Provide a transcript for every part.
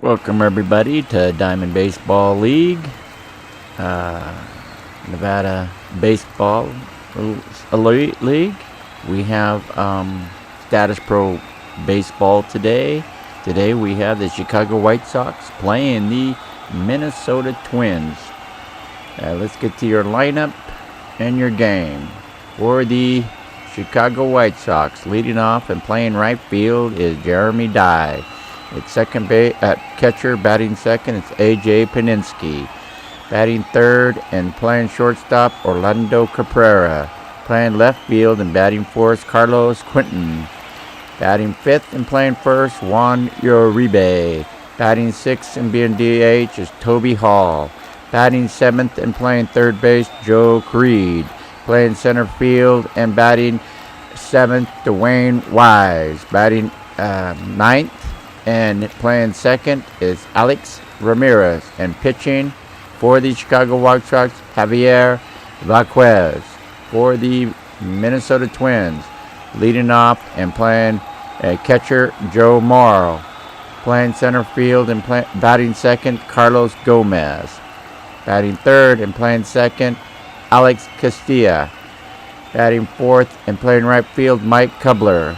Welcome everybody to Diamond Baseball League, Nevada Baseball Elite League. We have Statis-Pro Baseball today. Today we have the Chicago White Sox playing the Minnesota Twins. Let's get to your lineup and your game. For the Chicago White Sox, leading off and playing right field is Jeremy Dye. At catcher, batting second, it's A.J. Pininsky. Batting third and playing shortstop, Orlando Cabrera. Playing left field and batting fourth, Carlos Quinton. Batting fifth and playing first, Juan Uribe. Batting sixth and being DH is Toby Hall. Batting seventh and playing third base, Joe Creed. Playing center field and batting seventh, Dwayne Wise. Batting ninth and playing second is Alex Ramirez. And pitching for the Chicago White Sox, Javier Vazquez. For the Minnesota Twins, leading off and playing catcher, Joe Morrow. Playing center field and batting second, Carlos Gomez. Batting third and playing second, Alex Castilla. Batting fourth and playing right field, Mike Kubler.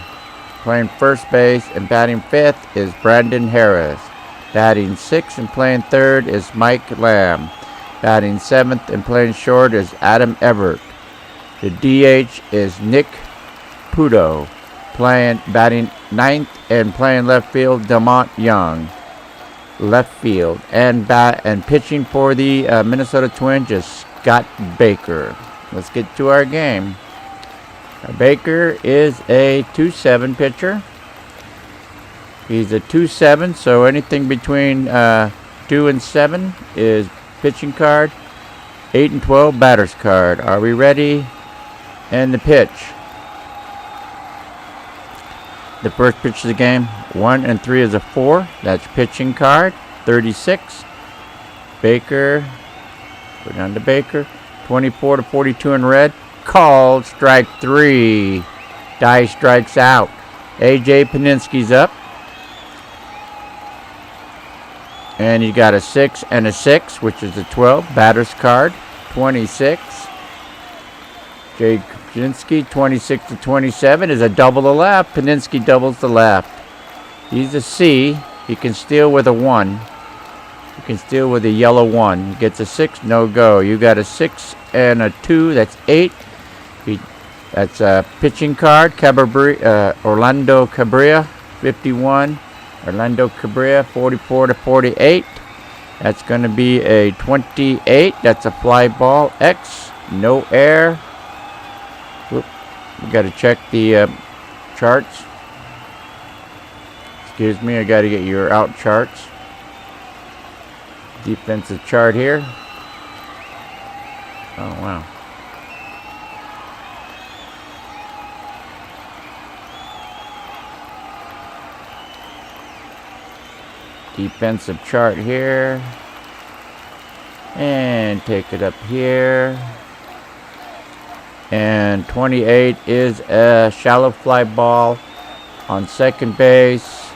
Playing first base and batting fifth is Brandon Harris. Batting sixth and playing third is Mike Lamb. Batting seventh and playing short is Adam Everett. The DH is Nick Pudo. Batting ninth and playing left field, Demont Young. Left field and pitching for the Minnesota Twins is Scott Baker. Let's get to our game. Baker is a 2-7 pitcher. He's a 2-7, so anything between 2 and 7 is pitching card. 8 and 12 batter's card. Are we ready? And the pitch. The first pitch of the game, 1 and 3 is a 4. That's pitching card. 36. Baker. Go down to Baker. 24 to 42 in red. Called strike 3. Dye strikes out. A.J. Pininsky's up. And you got a 6 and a 6, which is a 12. Batter's card. 26. J. Pininsky, 26 to 27, is a double the left. Pininsky doubles the left. He's a C. He can steal with a 1. He can steal with a yellow 1. He gets a 6, no go. You got a 6 and a 2, that's 8. That's a pitching card. Orlando Cabrera, 51. Orlando Cabrera, 44 to 48. That's going to be a 28. That's a fly ball. X, no air. Whoop. We got to check the charts. Excuse me, I got to get your out charts. Defensive chart here. Oh, wow. Defensive chart here. And take it up here. And 28 is a shallow fly ball on second base.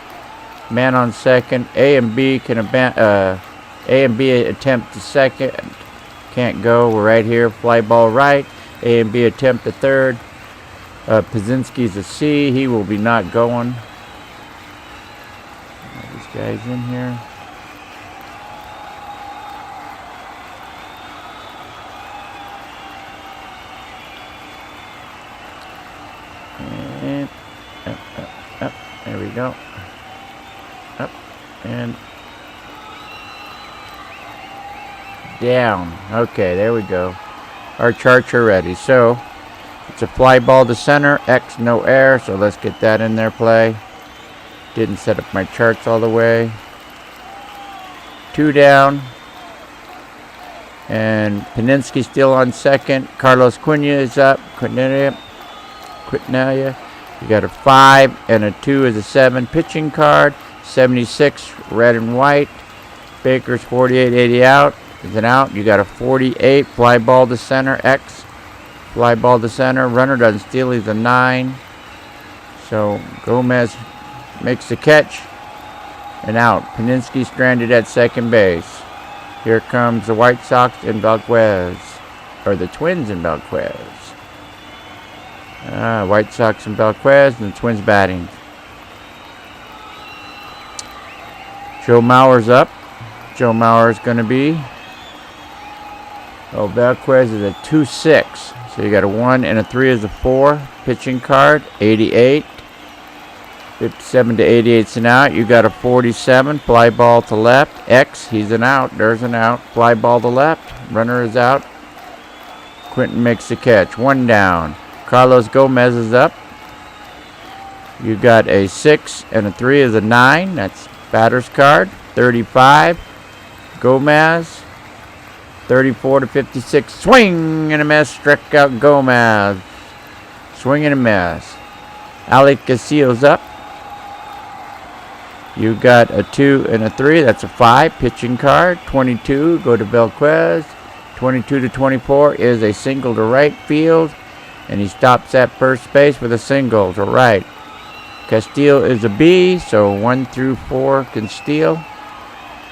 Man on second. A and B attempt to second. Can't go. We're right here. Fly ball right. A and B attempt to third. Pininsky's a C. He will be not going. These guys in here. And up. There we go. Up and down. Okay, there we go. Our charts are ready. So it's a fly ball to center. X, no air. So let's get that in there. Play. Didn't set up my charts all the way. 2 down. And Pininsky still on second. Carlos Quinton is up. Quintanilla. You got a 5 and a 2 is a 7. Pitching card. 76 red and white. Baker's 48-80 out. Is an out. You got a 48. Fly ball to center. X. Fly ball to center. Runner doesn't steal. He's a 9. So Gomez makes the catch. and out. Paninsky stranded at second base. Here comes the White Sox and Velquez, or the Twins and Velquez. White Sox and Velquez, and the Twins batting. Joe Mauer's up. Joe Mauer's going to be. Velquez is a 2-6. So you got a 1 and a 3 as a 4. Pitching card, 88. 57 to 88's an out. You got a 47. Fly ball to left. X, he's an out. There's an out. Fly ball to left. Runner is out. Quentin makes the catch. 1 down. Carlos Gomez is up. You got a 6 and a 3 is a 9. That's batter's card. 35. Gomez. 34 to 56. Swing and a miss. Struck out Gomez. Swing and a miss. Ali Casillo's up. You got a 2 and a 3. That's a 5. Pitching card. 22. Go to Velquez. 22 to 24 is a single to right field. And he stops at first base with a single to right. Castillo is a B. So 1 through 4 can steal.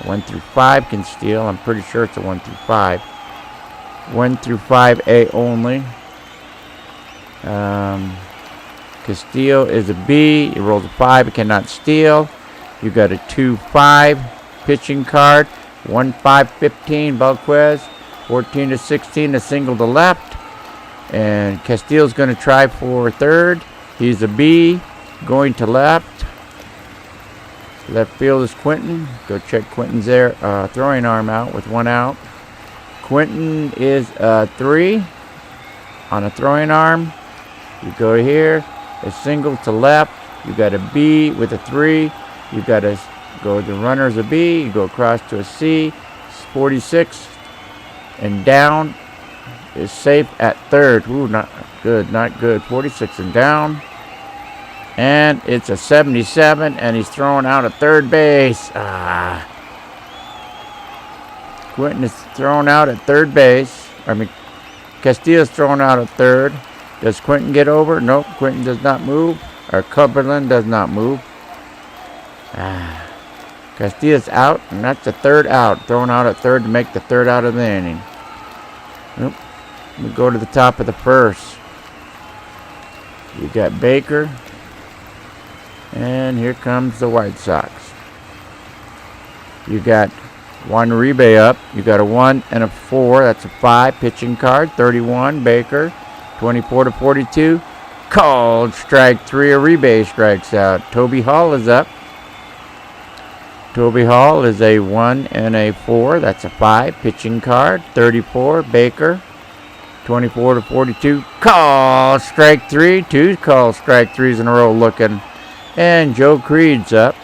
1 through 5 can steal. I'm pretty sure it's a 1 through 5. 1 through 5A only. Castillo is a B. He rolls a 5. He cannot steal. You got a 2-5 pitching card. 1-5-15 Velquez. 14 to 16, a single to left. And Castillo's going to try for third. He's a B. Going to left. Left field is Quentin. Go check Quentin's there. Throwing arm out with 1 out. Quentin is a 3 on a throwing arm. You go here. A single to left. You got a B with a 3. You got to go. The runner's a B. You go across to a C. 46 and down is safe at third. Ooh, not good. Not good. 46 and down. And it's a 77, and he's thrown out at third base. Quentin is thrown out at third base. Castillo's thrown out at third. Does Quentin get over? Nope, Quentin does not move. Or Cumberland does not move. Castillo's out, and that's the third out. Thrown out at third to make the third out of the inning. Nope. We go to the top of the first. You got Baker. And here comes the White Sox. You got Juan Uribe up. You got a 1 and a 4. That's a 5. Pitching card. 31. Baker. 24 to 42. Called strike 3. Uribe strikes out. Toby Hall is up. Toby Hall is a 1 and a 4. That's a 5. Pitching card. 34. Baker. 24 to 42. Call strike 3. 2 call strike 3s in a row looking. And Joe Creed's up.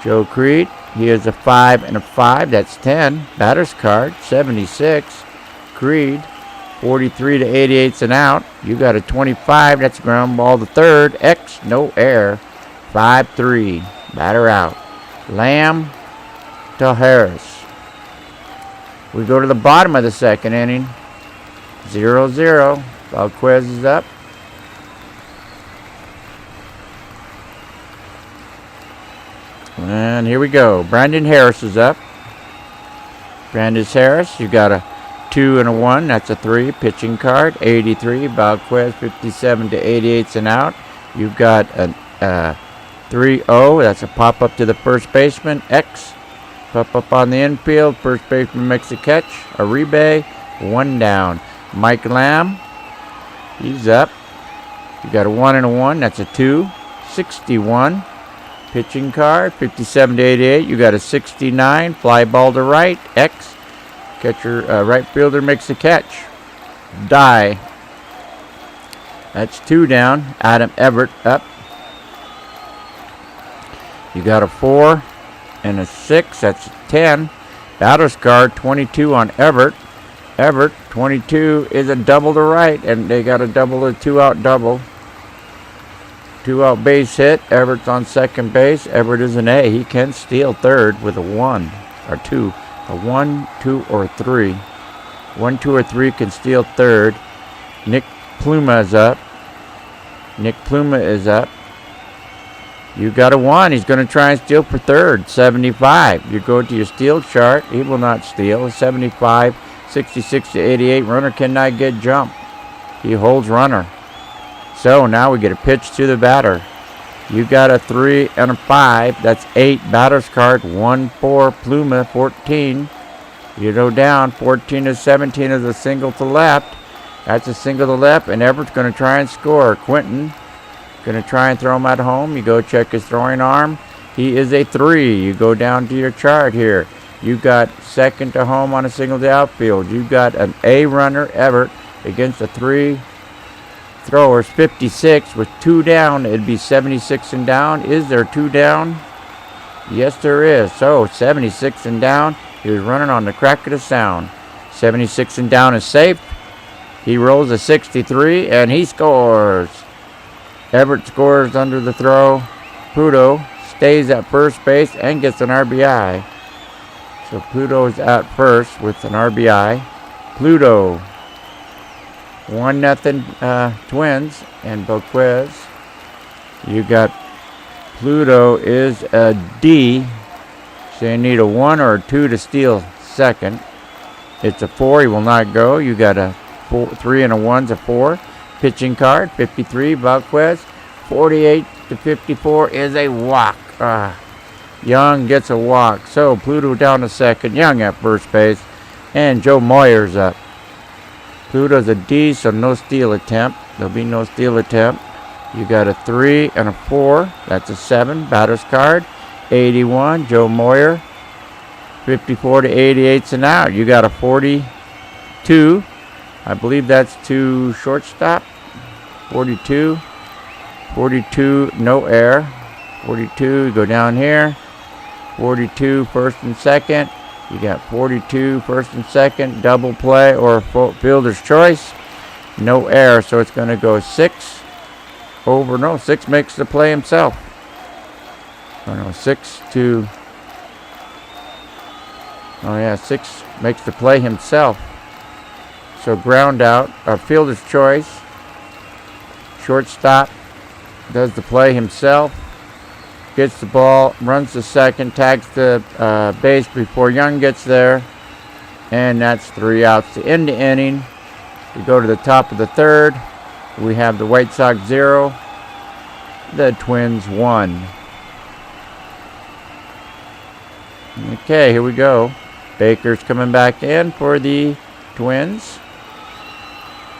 Joe Creed, he is a 5 and a 5. That's 10. Batter's card, 76. Creed, 43 to 88's an out. You got a 25. That's a ground ball to third. X, no error. 5-3. Batter out. Lamb to Harris. We go to the bottom of the second inning. 0-0. Velquez is up. And here we go. Brandon Harris is up. Brandon Harris, you got a 2 and a 1. That's a 3. Pitching card, 83. Velquez, 57 to 88's an out. You've got a 3-0. That's a pop up to the first baseman. X. Pop up on the infield. First baseman makes a catch. Uribe, 1 down. Mike Lamb, he's up. You got a 1 and a 1. That's a 2. 61. Pitching card, 57 to 88. You got a 69. Fly ball to right. X. Catcher, right fielder makes the catch. Die. That's 2 down. Adam Everett up. You got a 4 and a 6. That's 10. Batter's card, 22 on Everett. Everett, 22 is a double to right, and they got a double, a 2-out double. 2-out base hit. Everett's on second base. Everett is an A. He can steal third with a 1 or 2. A 1, 2, or 3. 1, 2, or 3 can steal third. Nick Pluma is up. Nick Pluma is up. You got a 1. He's going to try and steal for third. 75. You go to your steal chart. He will not steal. 75, 66 to 88. Runner cannot get jump. He holds runner. So now we get a pitch to the batter. You got a 3 and a 5. That's 8. Batter's card. 1, 4. Pluma, 14. You go down. 14 to 17 is a single to left. That's a single to left. And Everett's going to try and score. Quentin going to try and throw him at home. You go check his throwing arm. He is a 3. You go down to your chart here. You got second to home on a single to outfield. You got an A runner, Everett, against a 3 throwers, 56 with 2 down. It'd be 76 and down. Is there 2 down? Yes, there is. So 76 and down. He was running on the crack of the sound. 76 and down is safe. He rolls a 63 and he scores. Everett scores under the throw. Pluto stays at first base and gets an RBI. So Pluto is at first with an RBI. Pluto. 1-0 Twins and Boquez. You got Pluto is a D. So you need a 1 or a 2 to steal second. It's a 4. He will not go. You got a 3 and a 1's a 4. Pitching card, 53, Boquez. 48 to 54 is a walk. Young gets a walk. So Pluto down to second. Young at first base. And Joe Moyer's up. Pluto's a D, so no steal attempt. There'll be no steal attempt. You got a 3 and a 4. That's a 7. Batter's card. 81, Joe Moyer. 54 to 88's an out. You got a 42. I believe that's to shortstop. 42. 42, no error. 42, you go down here. 42, first and second. You got 42, first and second. Double play or fielder's choice. No error, so it's going to go 6 over. No, 6 makes the play himself. Oh, no, 6 to. Oh, yeah, 6 makes the play himself. So ground out, fielder's choice. Shortstop does the play himself. Gets the ball, runs the second, tags the base before Young gets there. And that's 3 outs to end the inning. We go to the top of the third. We have the White Sox 0, the Twins 1. Okay, here we go. Baker's coming back in for the Twins.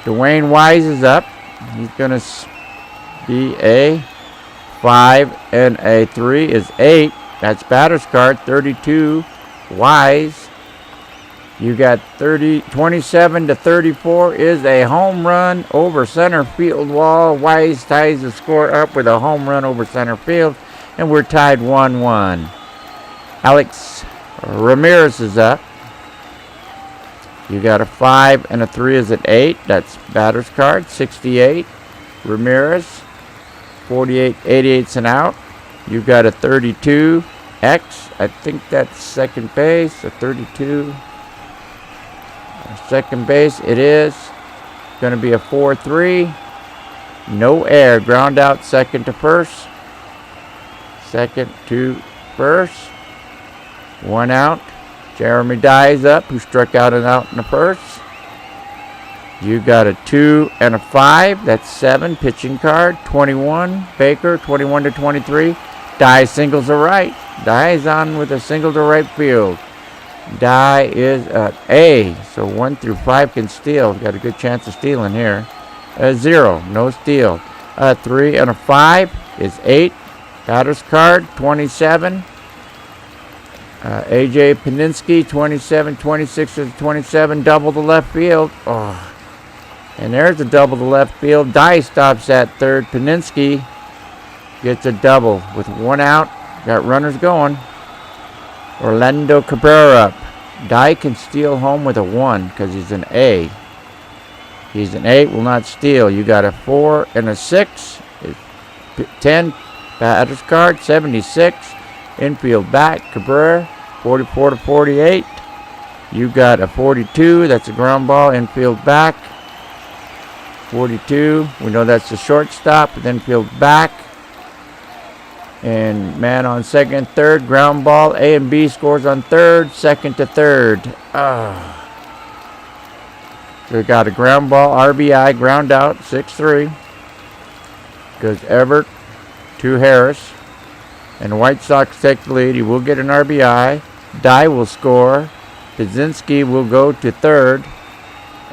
Dwayne Wise is up. He's going to be a 5 and a 3 is 8. That's batter's card. 32. Wise. You got 27 to 34 is a home run over center field wall. Wise ties the score up with a home run over center field. And we're tied 1-1. Alex Ramirez is up. You got a 5 and a 3 is an 8. That's batter's card. 68. Ramirez. 48, 88's an out. You got a 32. X. I think that's second base. A 32. Second base. It is. Going to be a 4-3. No error. Ground out second to first. Second to first. 1 out. Jeremy Dye's up, who struck out and out in the first. You got a 2 and a 5. That's 7. Pitching card. 21. Baker. 21 to 23. Dye singles to right. Dye's on with a single to right field. Dye is at A. So 1 through 5 can steal. Got a good chance of stealing here. 0. No steal. 3 and a 5 is 8. Batter's card. 27. A.J. Paninsky, 27, 26 to 27, double to left field. Oh. And there's a double to left field. Dye stops at third. Paninsky gets a double with 1 out. Got runners going. Orlando Cabrera up. Dye can steal home with a 1 because he's an A. He's an 8, will not steal. You got a 4 and a 6. 10, batter's card, 76. Infield back, Cabrera, 44 to 48. You got a 42. That's a ground ball. Infield back. 42. We know that's the shortstop. Infield back. And man on second, third, ground ball. A and B scores on third, second to third. So we got a ground ball, RBI, ground out, 6-3. Goes Everett to Harris. And the White Sox take the lead. He will get an RBI. Dye will score. Pidzinski will go to third.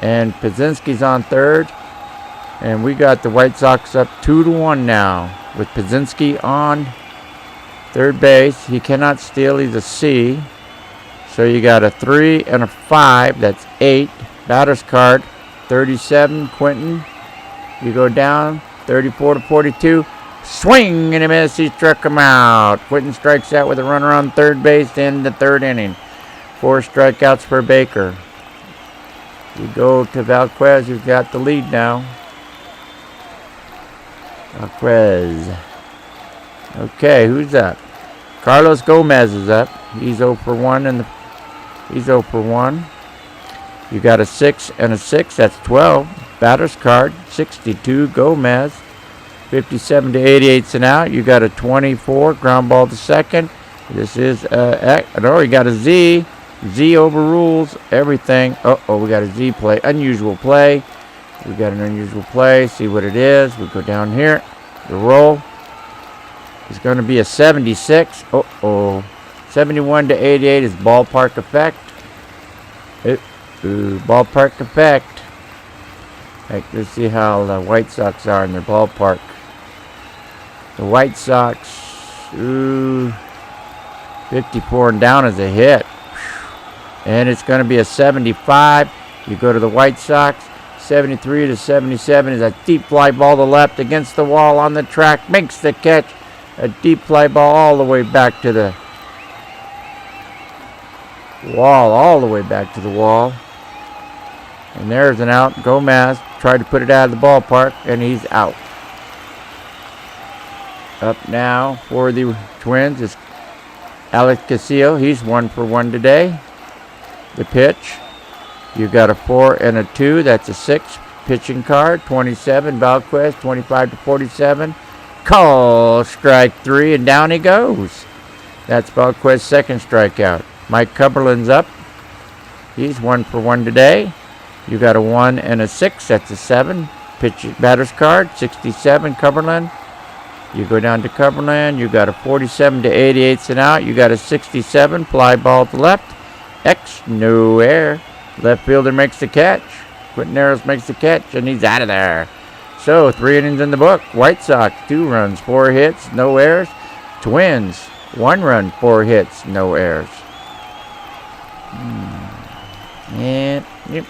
And Pidzinski's on third. And we got the White Sox up 2-1 now. With Pidzinski on third base. He cannot steal. He's a C. So you got a 3 and a 5. That's 8. Batter's card. 37. Quentin. You go down. 34 to 42. Swing and a miss. He struck him out. Quentin strikes out with a runner on third base to end the third inning. 4 strikeouts for Baker. We go to Valquez, who's got the lead now. Valquez. Okay, who's up? Carlos Gomez is up. He's 0 for 1 and he's 0 for 1. You got a 6 and a 6. That's 12. Batter's card. 62. Gomez. 57 to 88's an out. You got a 24. Ground ball to second. This is no. You got a Z. Z overrules everything. We got a Z play. Unusual play. We got an unusual play. See what it is. We go down here. The roll is going to be a 76. 71 to 88 is ballpark effect. Ballpark effect. Let's see how the White Sox are in their ballpark. The White Sox, 54 and down is a hit. And it's going to be a 75. You go to the White Sox. 73 to 77 is a deep fly ball to left against the wall on the track. Makes the catch. A deep fly ball all the way back to the wall. All the way back to the wall. And there's an out. Gomez tried to put it out of the ballpark, and he's out. Up now for the Twins is Alex Castillo. He's 1 for 1 today. The pitch. You got a 4 and a 2. That's a 6. Pitching card. 27. Valquez. 25 to 47. Call. Strike 3, and down he goes. That's Valquez's second strikeout. Mike Cumberland's up. He's 1 for 1 today. You got a 1 and a 6. That's a 7. Pitch batter's card. 67. Cumberland. You go down to Cumberland. You got a 47 to 88's and out. You got a 67. Fly ball to left. X. No air. Left fielder makes the catch. Quentin Harris makes the catch, and he's out of there. So 3 innings in the book. White Sox 2 runs, 4 hits, no errors. Twins 1 run, 4 hits, no errors. And yep.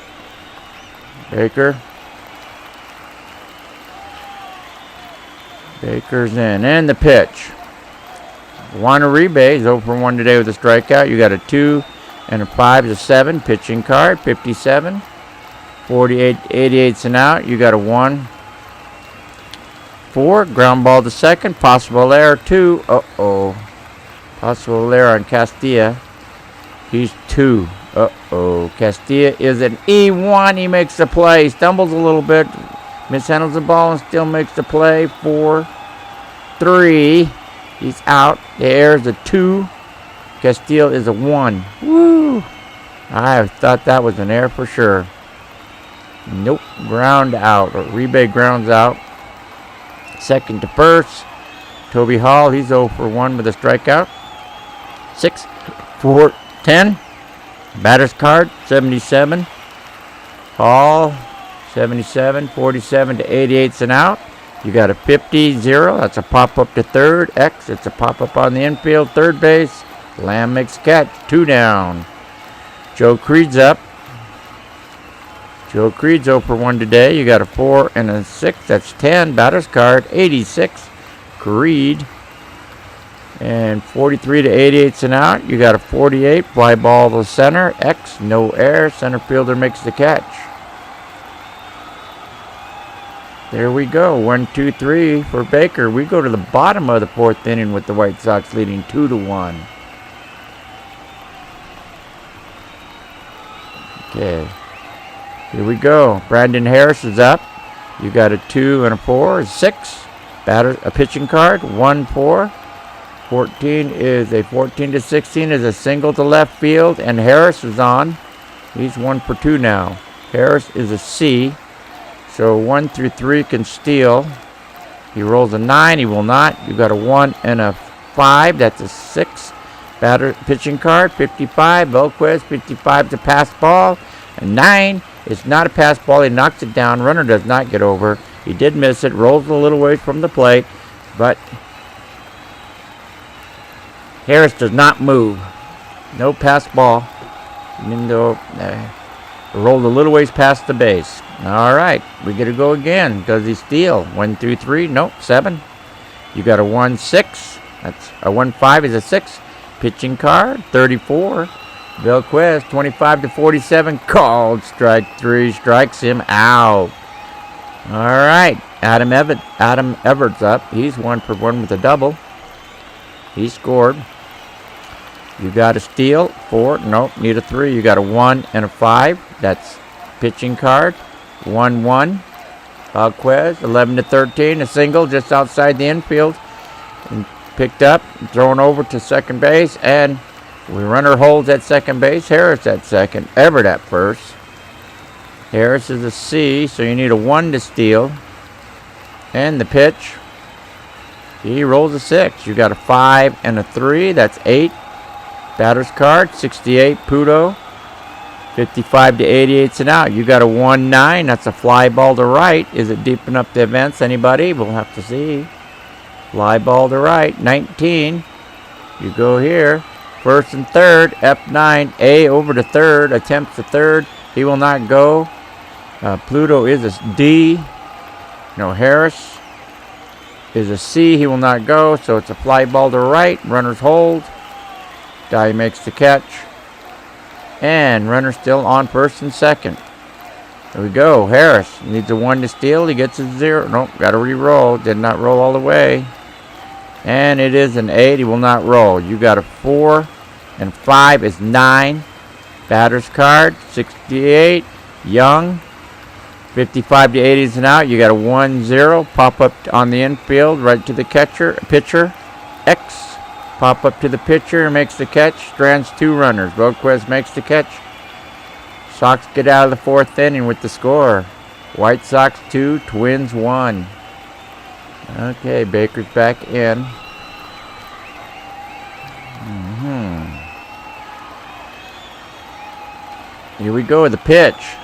Baker's in. And the pitch. Juan Uribe is 0 for 1 today with a strikeout. You got a 2 and a 5 is a 7. Pitching card. 57. 48, 88's an out. You got a 1. 4. Ground ball to second. Possible error 2. Possible error on Castilla. He's 2. Castilla is an E1. He makes the play. Stumbles a little bit. Mishandles the ball and still makes the play. 4. 3. He's out. The error is a 2. Castillo is a 1. Woo! I thought that was an error for sure. Nope. Ground out. Uribe grounds out. Second to first. Toby Hall. He's 0 for 1 with a strikeout. 6, 4, 10. Batter's card. 77. Hall. 77. 47 to 88's an out. You got a 50-0. That's a pop-up to third. X. It's a pop-up on the infield. Third base. Lamb makes catch. 2 down. Joe Creed's up. Joe Creed's 0 for 1 today. You got a 4 and a 6. That's 10. Batter's card. 86. Creed. And 43 to 88's an out. You got a 48. Fly ball to center. X. No error. Center fielder makes the catch. There we go. 1, 2, 3 for Baker. We go to the bottom of the 4th inning with the White Sox leading 2-1. Okay. Here we go. Brandon Harris is up. You got a 2 and a 4. 6. Batter, a pitching card. 1, 4. 14 is a 14 to 16 is a single to left field, and Harris is on. He's 1 for 2 now. Harris is a C, so 1 through 3 can steal. He rolls a 9. He will not. You got a 1 and a 5. That's a 6. Batter pitching card 55. Velquez 55 to pass ball. And 9 is not a pass ball. He knocks it down. Runner does not get over. He did miss it. Rolls a little ways from the plate, but Harris does not move. No pass ball. Even though rolled a little ways past the base. All right, we get to go again. Does he steal? 1 through 3. Nope. 7. You got a 1, 6. That's a 1, 5 is a 6. Pitching card 34. Velquez 25 to 47. Called strike 3. Strikes him out. All right, Adam Everett's up. He's 1 for 1 with a double. He scored. You got a steal. 4. Nope. Need a 3. You got a 1 and a 5. That's pitching card. 1, 1. Velquez 11 to 13. A single just outside the infield. And picked up. Thrown over to second base. And we runner holds at second base. Harris at second. Everett at first. Harris is a C, so you need a 1 to steal. And the pitch. He rolls a 6. You got a 5 and a 3. That's 8. Batter's card, 68, Pudo. 55 to 88's an out. You got a 1, 9. That's a fly ball to right. Is it deep enough to advance anybody? We'll have to see. Fly ball to right. 19. You go here. First and third. F9. A over to third. Attempts to third. He will not go. Pluto is a D. No, Harris is a C. He will not go. So it's a fly ball to right. Runners hold. Dye makes the catch. And runner still on first and second. There we go. Harris needs a 1 to steal. He gets a 0. Nope, got to re-roll. Did not roll all the way. And it is an 8. He will not roll. You got a 4 and 5 is 9. Batter's card, 68. Young. 55 to 80 is an out. You got a 1-0. Pop up on the infield right to the pitcher. X. Pop up to the pitcher, makes the catch, strands 2 runners. Velquez makes the catch. Sox get out of the 4th inning with the score. White Sox 2, Twins 1. Okay, Baker's back in. Here we go with the pitch.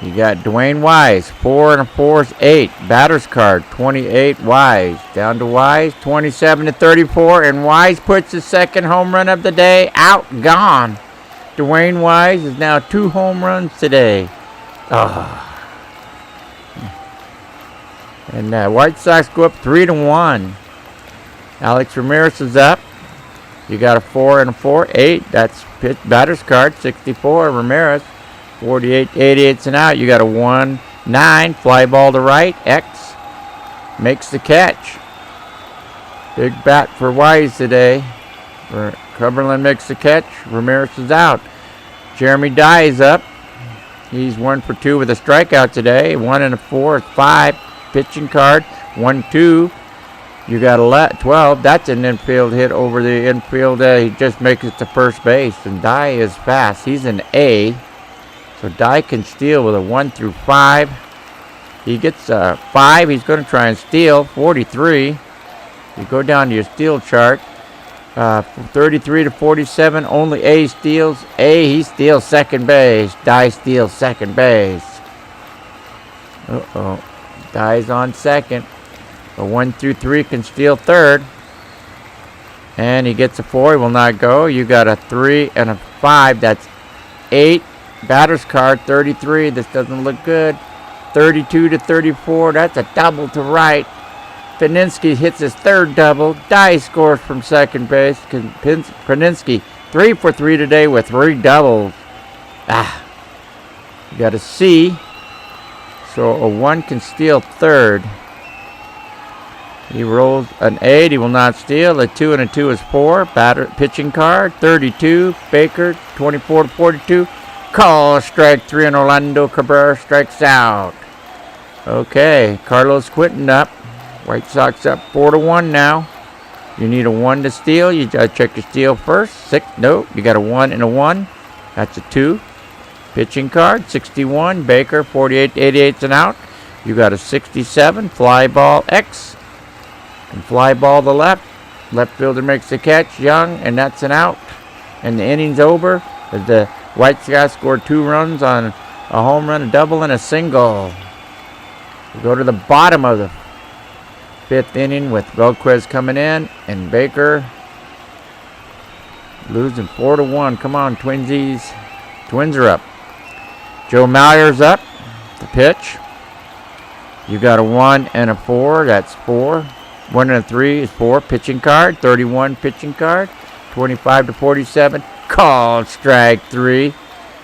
You got Dwayne Wise, 4 and a 4 is 8. Batter's card, 28, Wise. Down to Wise, 27 to 34, and Wise puts the second home run of the day out, gone. Dwayne Wise is now 2 home runs today. And White Sox go up 3-1. Alex Ramirez is up. You got a 4 and a 4, 8. That's batter's card, 64, Ramirez. 48, 88's an out. You got a 1, 9. Fly ball to right. X makes the catch. Big bat for Wise today. Cumberland makes the catch. Ramirez is out. Jeremy Dye is up. He's 1 for 2 with a strikeout today. 1 and a 4, 5. Pitching card. 1, 2. You got 12. That's an infield hit over the infield. He just makes it to first base. And Dye is fast. He's an A. So Dye can steal with a 1 through 5. He gets a 5. He's going to try and steal. 43. You go down to your steal chart. 33 to 47. Only A steals. He steals second base. Dye steals second base. Dye's on second. A 1 through 3 can steal third. And he gets a 4. He will not go. You got a 3 and a 5. That's 8. Batter's card, 33. This doesn't look good. 32 to 34. That's a double to right. Paninsky hits his 3rd double. Dye scores from second base. Paninsky 3 for 3 today with 3 doubles. You got a C. So a 1 can steal third. He rolls an 8. He will not steal. A 2 and a 2 is 4. Pitching card, 32. Baker, 24 to 42. Call strike 3 and Orlando Cabrera strikes out. Okay, Carlos Quinton up. White Sox up 4-1 now. You need a 1 to steal. You gotta check your steal first. 6. Nope. You got a 1 and a 1. That's a 2. Pitching card. 61. Baker. 48 to 88's an out. You got a 67. Fly ball X. And fly ball to left. Left fielder makes the catch. Young. And that's an out. And the inning's over. The White Sox scored 2 runs on a home run, a double, and a single. We go to the bottom of the 5th inning with Velquez coming in and Baker losing 4-1. Come on, Twinsies. Twins are up. Joe Malyer's up. The pitch. You got a 1 and a 4. That's 4. 1 and a 3 is 4. Pitching card. 31 pitching card. 25 to 47. Called strike 3.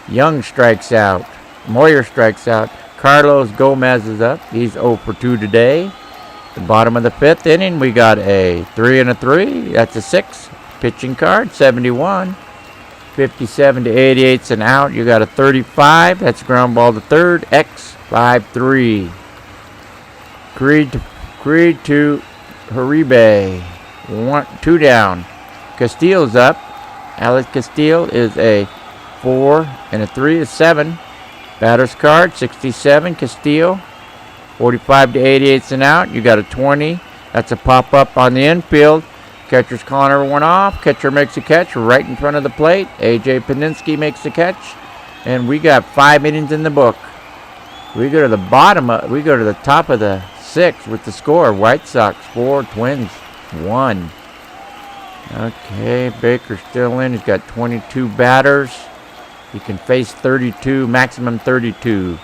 Young strikes out. Moyer strikes out. Carlos Gomez is up. He's 0 for 2 today. The bottom of the 5th inning, we got a 3 and a 3. That's a 6. Pitching card, 71. 57 to 88's an out. You got a 35. That's ground ball to third. X, 5-3. Creed to Haribe. 2 down. Castillo's up. Alex Castillo is a 4 and a 3 is 7. Batter's card, 67. Castillo. 45 to 88's an out. You got a 20. That's a pop-up on the infield. Catcher's calling everyone off. Catcher makes a catch right in front of the plate. A.J. Paninsky makes the catch. And we got 5 innings in the book. We go to the top of the 6th with the score. White Sox 4, Twins 1. Okay, Baker's still in. He's got 22 batters. He can face 32, maximum 32.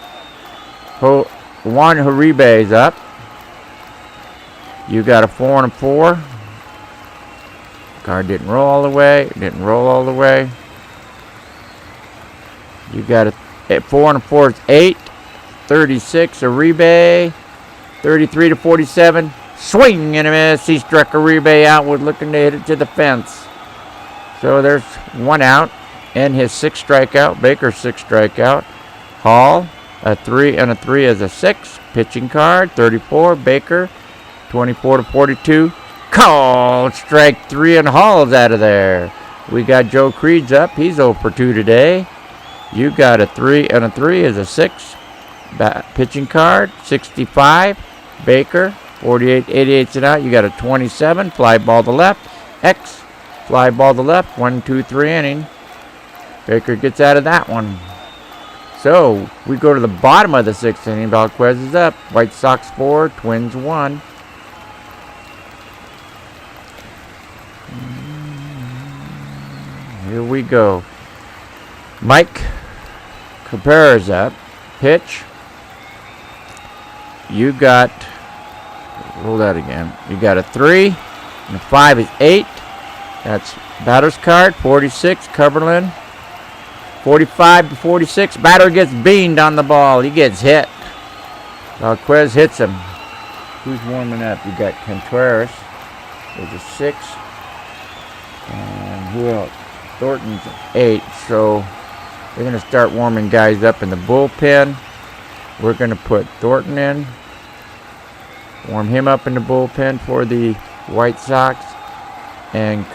Juan Uribe's up. You got a 4 and a 4. Card didn't roll all the way. You got a 4 and a 4 is 8. 36 Uribe. 33 to 47. Swing and a miss. He struck Uribe out with looking to hit it to the fence. So there's 1 out. And his 6th strikeout. Baker's 6th strikeout. Hall. A 3 and a 3 is a 6. Pitching card, 34. Baker, 24 to 42. Called strike 3 and Hall's out of there. We got Joe Creed's up. He's 0 for 2 today. You got a 3 and a 3 is a 6. Pitching card, 65. Baker, 48 88's an out. You got a 27. Fly ball to left. X. Fly ball to left. 1, 2, 3 inning. Baker gets out of that one. So, we go to the bottom of the 6th inning. Velquez is up. White Sox 4, Twins 1. Here we go. Mike Cabrera's up. Pitch. You got, roll that again. You got a 3, and a 5 is 8. That's batter's card, 46, Cumberland. 45 to 46. Batter gets beamed on the ball. He gets hit. Velquez hits him. Who's warming up? You got Contreras. There's a 6. And who else? Thornton's 8. So they're going to start warming guys up in the bullpen. We're going to put Thornton in. Warm him up in the bullpen for the White Sox. And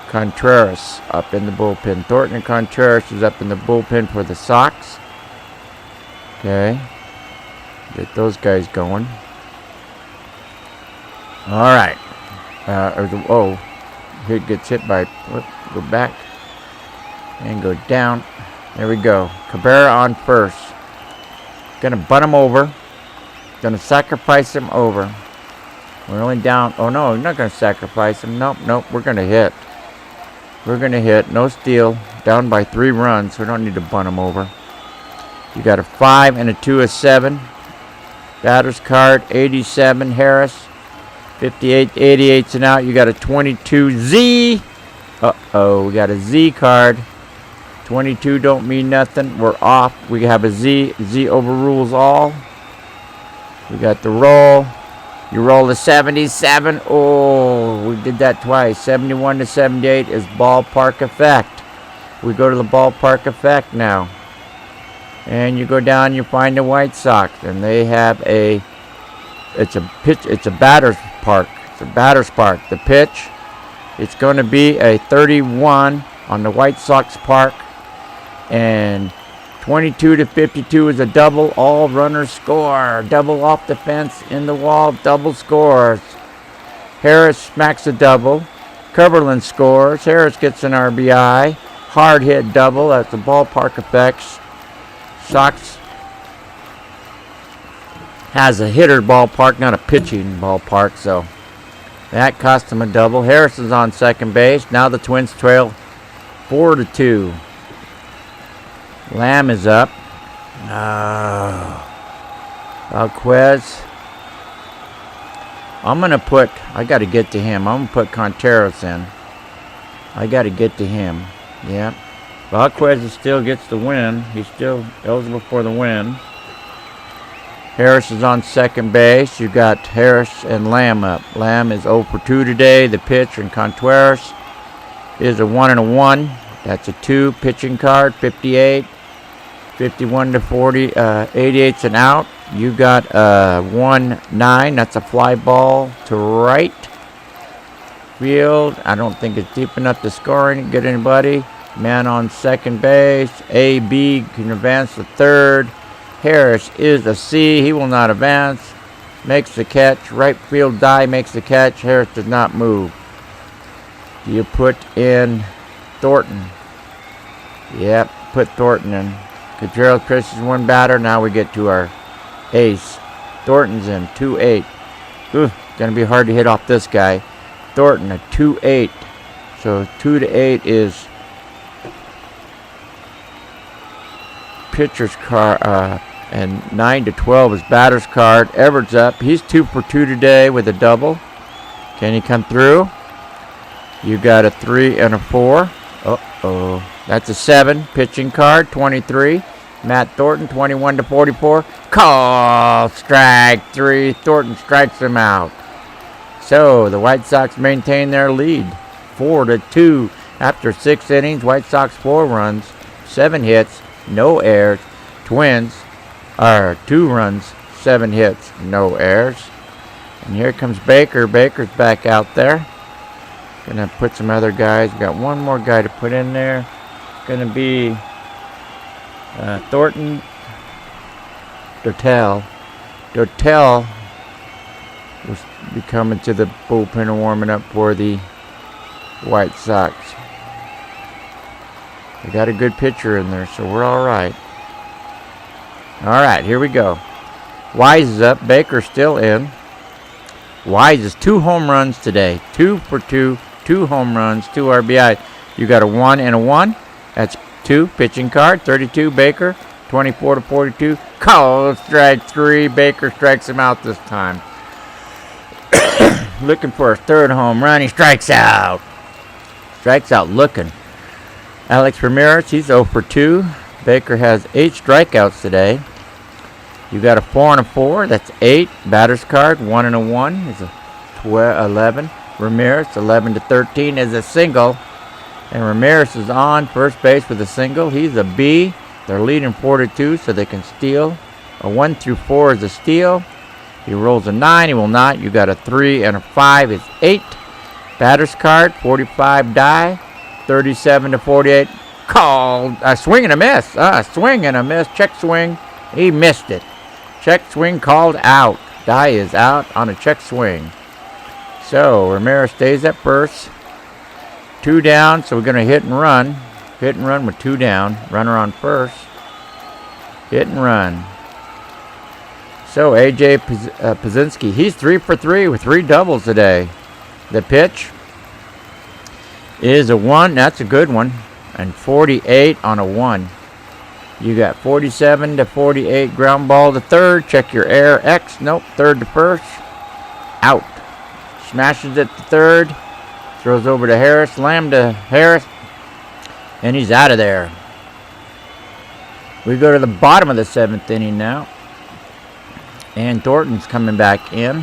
Contreras up in the bullpen. Thornton and Contreras is up in the bullpen for the Sox. Okay. Get those guys going. All right. He gets hit by, go back and go down. There we go. Cabrera on first. Gonna bunt him over. Gonna sacrifice him over. We're only down. Oh no, we're not gonna sacrifice him. Nope. We're gonna hit. No steal. Down by 3 runs. So we don't need to bunt him over. You got a 5 and a 2 is 7. Batter's card, 87 Harris. 58 88's an out. You got a 22 Z. Uh-oh, we got a Z card. 22 don't mean nothing. We're off. We have a Z. Z overrules all. We got the roll. You roll a 77. Oh, we did that twice. 71 to 78 is ballpark effect. We go to the ballpark effect now. And you go down, you find the White Sox. And they have it's a batter's park. It's the batter's park. The pitch, it's going to be a 31 on the White Sox park. And 22 to 52 is a double. All runners score. Double off the fence, in the wall, double scores. Harris smacks a double. Coverland scores. Harris gets an RBI. Hard hit double. That's the ballpark effects. Sox has a hitter ballpark, not a pitching ballpark, so that cost him a double. Harris is on second base. Now the Twins trail 4-2. Lamb is up. Alquez. I got to get to him. I'm going to put Contreras in. I got to get to him. Yeah. Alquez still gets the win. He's still eligible for the win. Harris is on second base. You got Harris and Lamb up. Lamb is 0 for 2 today. The pitch, and Contreras is a 1 and a 1. That's a 2 pitching card. 58, 51 to 40. 88's an out. You got 1-9. That's a fly ball to right field. I don't think it's deep enough to score get anybody. Man on second base. A.B. can advance to third. Harris is a C. He will not advance. Makes the catch. Right field die makes the catch. Harris does not move. You put in Thornton. Yep, put Thornton in. Contreras Chris is one batter. Now we get to our ace. Thornton's in 2-8. Gonna be hard to hit off this guy. Thornton a 2-8. So 2-8 is pitcher's card, and 9-12 is batter's card. Everett's up. He's 2 for 2 today with a double. Can he come through? You got a 3 and a 4. That's a 7 pitching card. 23. Matt Thornton, 21 to 44. Call strike 3. Thornton strikes him out. So the White Sox maintain their lead, 4-2 after 6 innings. White Sox 4 runs, 7 hits, no errors. Twins are 2 runs, 7 hits, no errors. And here comes Baker. Baker's back out there. Gonna put some other guys. We got one more guy to put in there. It's gonna be Thornton, Dotel. Dotel will be coming to the bullpen and warming up for the White Sox. We got a good pitcher in there, so we're all right. All right, here we go. Wise is up. Baker's still in. Wise is 2 home runs today. 2 for 2. 2 home runs, 2 RBI. You got a 1 and a 1. That's 2 pitching card. 32 Baker. 24 to 42. Call strike 3. Baker strikes him out this time. Looking for a 3rd home run. He strikes out. Strikes out looking. Alex Ramirez, he's 0 for 2. Baker has 8 strikeouts today. You got a 4 and a 4. That's 8. Batter's card. 1 and a 1 is a 11. Ramirez, 11 to 13 is a single. And Ramirez is on first base with a single. He's a B. They're leading 4-2, so they can steal. A 1 through 4 is a steal. He rolls a 9. He will not. You got a 3 and a 5 is 8. Batter's card, 45 die. 37 to 48. Called. A swing and a miss. Swing and a miss. Check swing. He missed it. Check swing called out. Die is out on a check swing. So Ramirez stays at first. 2 down, so we're going to hit and run. Hit and run with 2 down. Runner on first. Hit and run. So A.J. Pazinski, he's 3 for 3 with 3 doubles today. The pitch is a 1. That's a good one. And 48 on a 1. You got 47 to 48 ground ball to third. Check your air. X. Nope. Third to first. Out. Smashes it to third. Throws over to Harris. Lamb to Harris. And he's out of there. We go to the bottom of the 7th inning now. And Thornton's coming back in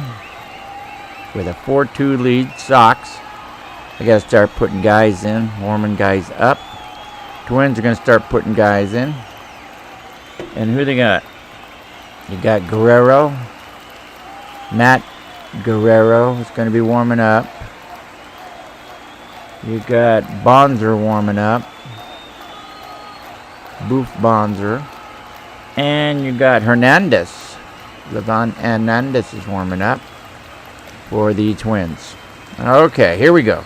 with a 4-2 lead. Sox. I got to start putting guys in. Warming guys up. Twins are going to start putting guys in. And who they got? You got Guerrero. Matt Guerrero is going to be warming up. You got Bonzer warming up. Boof Bonzer. And you got Hernandez. Levon Hernandez is warming up for the Twins. Okay, here we go.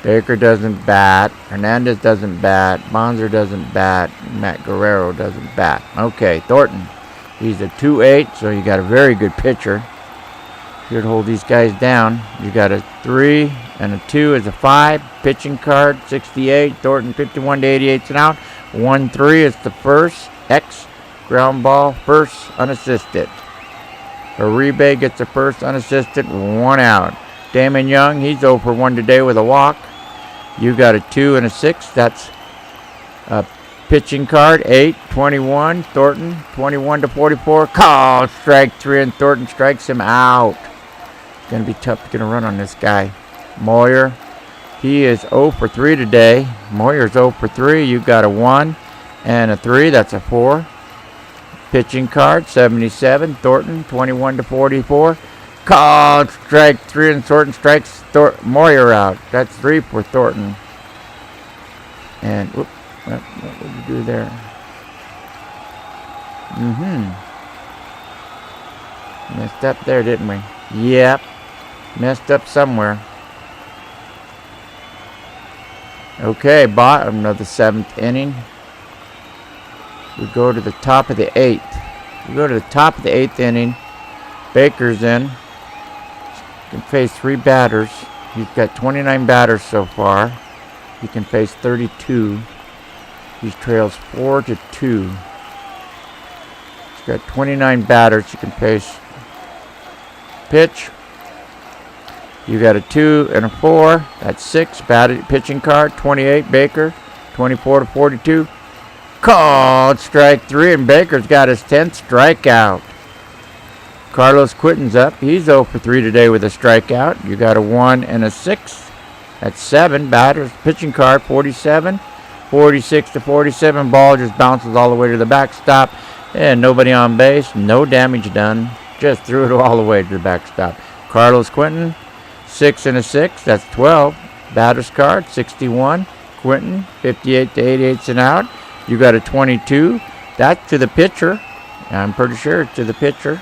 Baker doesn't bat. Hernandez doesn't bat. Bonzer doesn't bat. Matt Guerrero doesn't bat. Okay, Thornton. He's a 2-8, so you got a very good pitcher. Here to hold these guys down. You got a 3 and a 2 is a 5. Pitching card, 68. Thornton, 51 to 88 and out. 1-3 is the first. X, ground ball, first, unassisted. Uribe gets the first unassisted, 1 out. Damon Young, he's 0 for 1 today with a walk. You got a 2 and a 6. That's a pitching card. 8, 21. Thornton, 21 to 44. Call, strike 3, and Thornton strikes him out. It's going to be tough to get a run on this guy. Moyer, he is 0 for 3 today. Moyer's 0 for 3. You got a 1 and a 3. That's a 4. Pitching card, 77. Thornton, 21 to 44. Called strike 3, and Thornton strikes Moyer out. That's 3 for Thornton. And whoop, what did you do there? Messed up there, didn't we? Yep. Messed up somewhere. Okay, bottom of the 7th inning. We go to the top of the 8th. We go to the top of the 8th inning. Baker's in. Can face 3 batters. He's got 29 batters so far. He can face 32. He trails 4-2. He's got 29 batters. He can face. Pitch. You got a 2 and a 4. That's 6. Batted pitching card. 28. Baker. 24 to 42. Called strike 3, and Baker's got his 10th strikeout. Carlos Quinton's up. He's 0 for 3 today with a strikeout. You got a 1 and a 6. That's 7. Batters pitching card, 47. 46 to 47. Ball just bounces all the way to the backstop. And nobody on base. No damage done. Just threw it all the way to the backstop. Carlos Quinton, 6 and a 6. That's 12. Batter's card, 61. Quinton, 58 to 88 and out. You got a 22. That's to the pitcher. I'm pretty sure it's to the pitcher.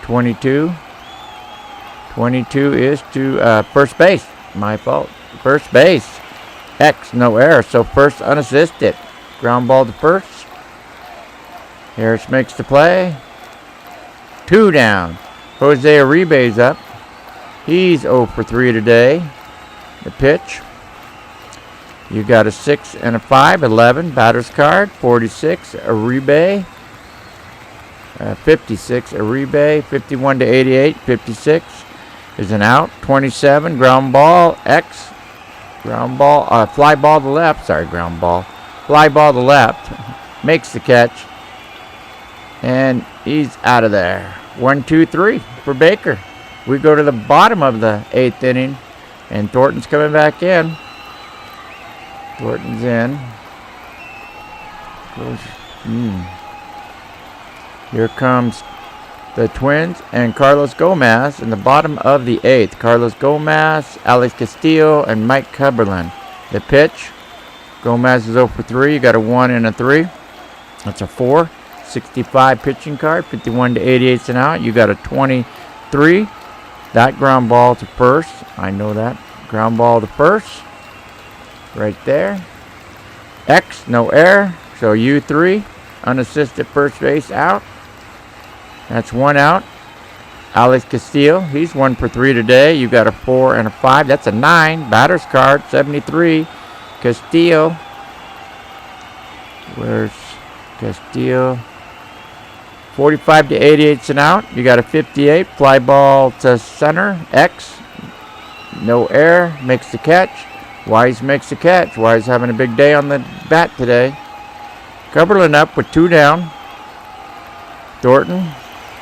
22. 22 is to first base. My fault. First base. X, no error. So first unassisted. Ground ball to first. Harris makes the play. 2 down. Jose Uribe's up. He's 0 for 3 today. The pitch. You got a 6 and a 5. 11. Batter's card. 46. Uribe. 56, Uribe, 51 to 88, 56 is an out, 27, ground ball, X, ground ball, fly ball to left, sorry, ground ball, fly ball to left, makes the catch, and he's out of there. 1, 2, 3 for Baker. We go to the bottom of the 8th inning, and Thornton's coming back in. Thornton's in. Here comes the Twins and Carlos Gomez in the bottom of the 8th. Carlos Gomez, Alex Castillo, and Mike Cumberland. The pitch. Gomez is 0 for 3. You got a 1 and a 3. That's a 4. 65 pitching card. 51 to 88 and out. You got a 23. That ground ball to first. I know that. Ground ball to first. Right there. X, no error. So U3. Unassisted first base out. That's 1 out. Alex Castillo, he's 1 for 3 today. You got a 4 and a 5. That's a 9. Batter's card, 73. Castillo. Where's Castillo? 45 to 88 and out. You got a 58. Fly ball to center. X. No error. Makes the catch. Wise makes the catch. Wise having a big day on the bat today. Cumberland up with 2 down. Thornton.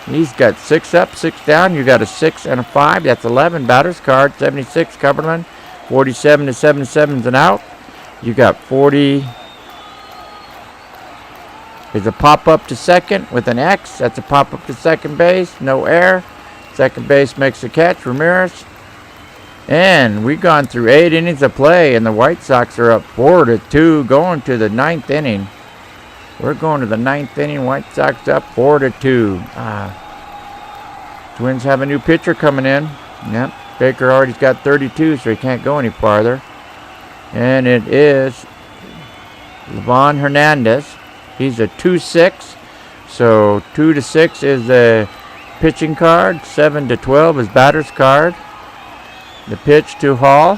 He's got 6 up, 6 down. You got a 6 and a 5. That's 11. Batter's card, 76. Cumberland. 47 to 77's an out. You got 40. There's a pop up to second with an X. That's a pop up to second base. No error. Second base makes the catch, Ramirez. And we've gone through 8 innings of play, and the White Sox are up 4-2, going to the 9th inning. We're going to the 9th inning. White Sox up 4-2. Twins have a new pitcher coming in. Yep, Baker already's got 32, so he can't go any farther. And it is Livan Hernandez. He's a 2-6. So 2-6 is the pitching card. 7-12 is batter's card. The pitch to Hall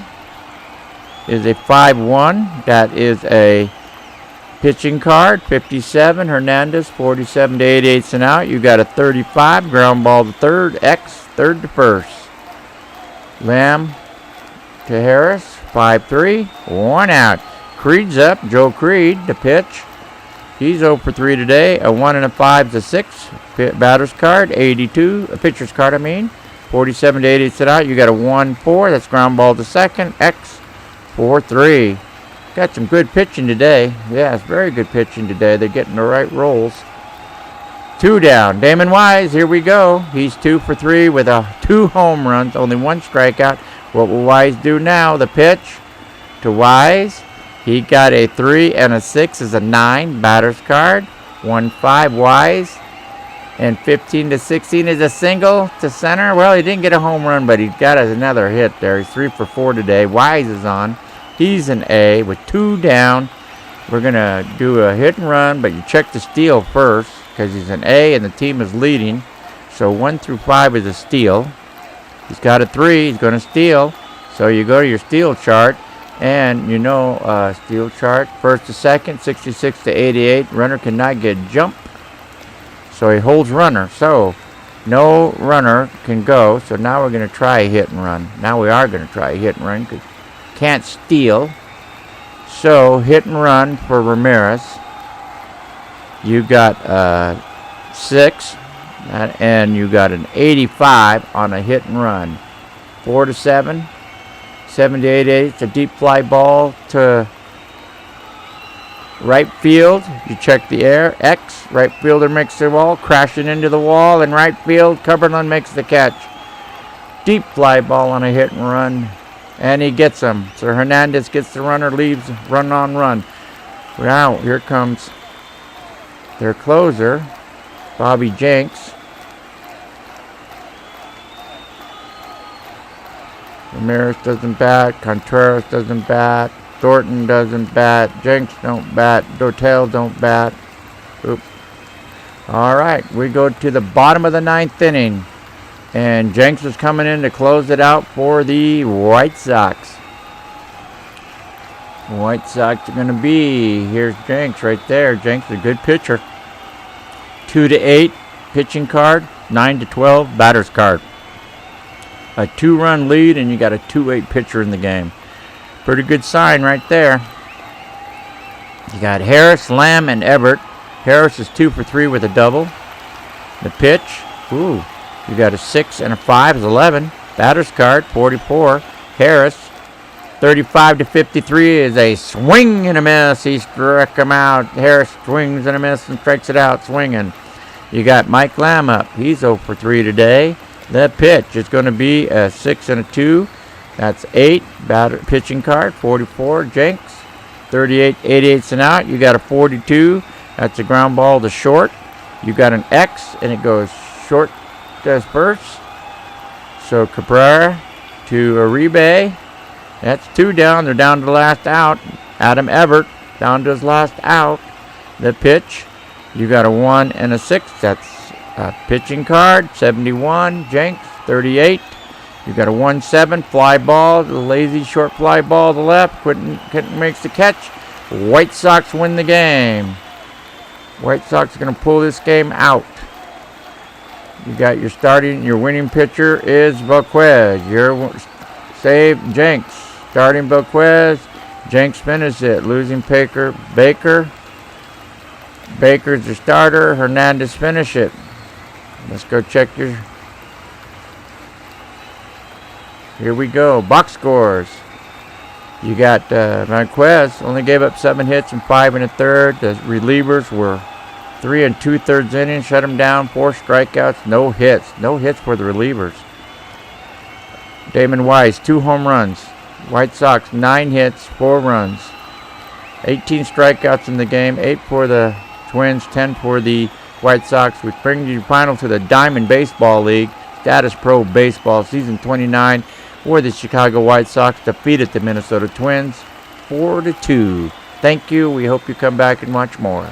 is a 5-1. That is a pitching card. 57, Hernandez, 47 to 88 and out. You got a 35, ground ball to third, X, third to first. Lamb to Harris, 5-3, 1 out. Creed's up, Joe Creed, the pitch. He's 0 for 3 today. A 1 and a 5 is a 6. Batter's card, 82, a pitcher's card, 47 to 88 out. You got a 1-4. That's ground ball to second. X 4-3. Got some good pitching today. Yeah, it's very good pitching today. They're getting the right rolls. 2 down. Damon Wise, here we go. He's 2 for 3 with 2 home runs. Only 1 strikeout. What will Wise do now? The pitch to Wise. He got a 3 and a 6 is a 9. Batter's card. 1-5 Wise. And 15 to 16 is a single to center. Well, he didn't get a home run, but he got another hit there. He's 3 for 4 today. Wise is on. He's an A with 2 down. We're going to do a hit and run, but you check the steal first because he's an A and the team is leading. So 1 through 5 is a steal. He's got a 3. He's going to steal. So you go to your steal chart, and you know steal chart. First to second, 66 to 88. Runner cannot get jumped. So he holds runner. So no runner can go. So now we're going to try a hit and run. Now we are going to try a hit and run because can't steal. So hit and run for Ramirez. You got 6. And you got an 85 on a hit and run. 4-7. 7 to 88. It's a deep fly ball to right field. You check the air. X. Right fielder makes the ball. Crashing into the wall. In right field, Cumberland makes the catch. Deep fly ball on a hit and run. And he gets them. So Hernandez gets the runner, leaves run on run. Now, here comes their closer, Bobby Jenks. Ramirez doesn't bat. Contreras doesn't bat. Thornton doesn't bat. Jenks don't bat. Dotel don't bat. Oop. All right, we go to the bottom of the 9th inning. And Jenks is coming in to close it out for the White Sox. White Sox are going to be, here's Jenks right there. Jenks is a good pitcher. 2 to 8 pitching card. 9 to 12 batter's card. A 2-run lead, and you got a 2-8 pitcher in the game. Pretty good sign right there. You got Harris, Lamb, and Everett. Harris is 2 for 3 with a double. The pitch, ooh. You got a 6 and a 5 is 11. Batter's card, 44. Harris, 35 to 53 is a swing and a miss. He struck him out. Harris swings and a miss and strikes it out swinging. You got Mike Lamb up. He's 0 for 3 today. The pitch is going to be a 6 and a 2. That's 8. Pitching card, 44. Jenks, 38, 88 and out. You got a 42. That's a ground ball to short. You got an X, and it goes short to first. So Cabrera to Uribe. That's 2 down. They're down to the last out. Adam Everett down to his last out. The pitch, you got a 1 and a 6. That's a pitching card, 71. Jenks, 38. You got a 1-7 fly ball, the lazy short fly ball to the left. Quinton makes the catch. White Sox win the game. White Sox are going to pull this game out. You got your winning pitcher is Velquez. Your save, Jenks. Starting Velquez. Jenks finishes it. Losing Baker. Baker's the starter. Hernandez finish it. Let's go check your... Here we go. Box scores. You got Velquez only gave up 7 hits and 5 in the third. The relievers were 3 2/3 innings, shut him down. 4 strikeouts, no hits. No hits for the relievers. Damon Weiss, 2 home runs. White Sox, 9 hits, 4 runs. 18 strikeouts in the game, 8 for the Twins, 10 for the White Sox, which brings you final to the Diamond Baseball League. Statis-Pro Baseball, Season 29, where the Chicago White Sox defeated the Minnesota Twins 4-2. Thank you. We hope you come back and watch more.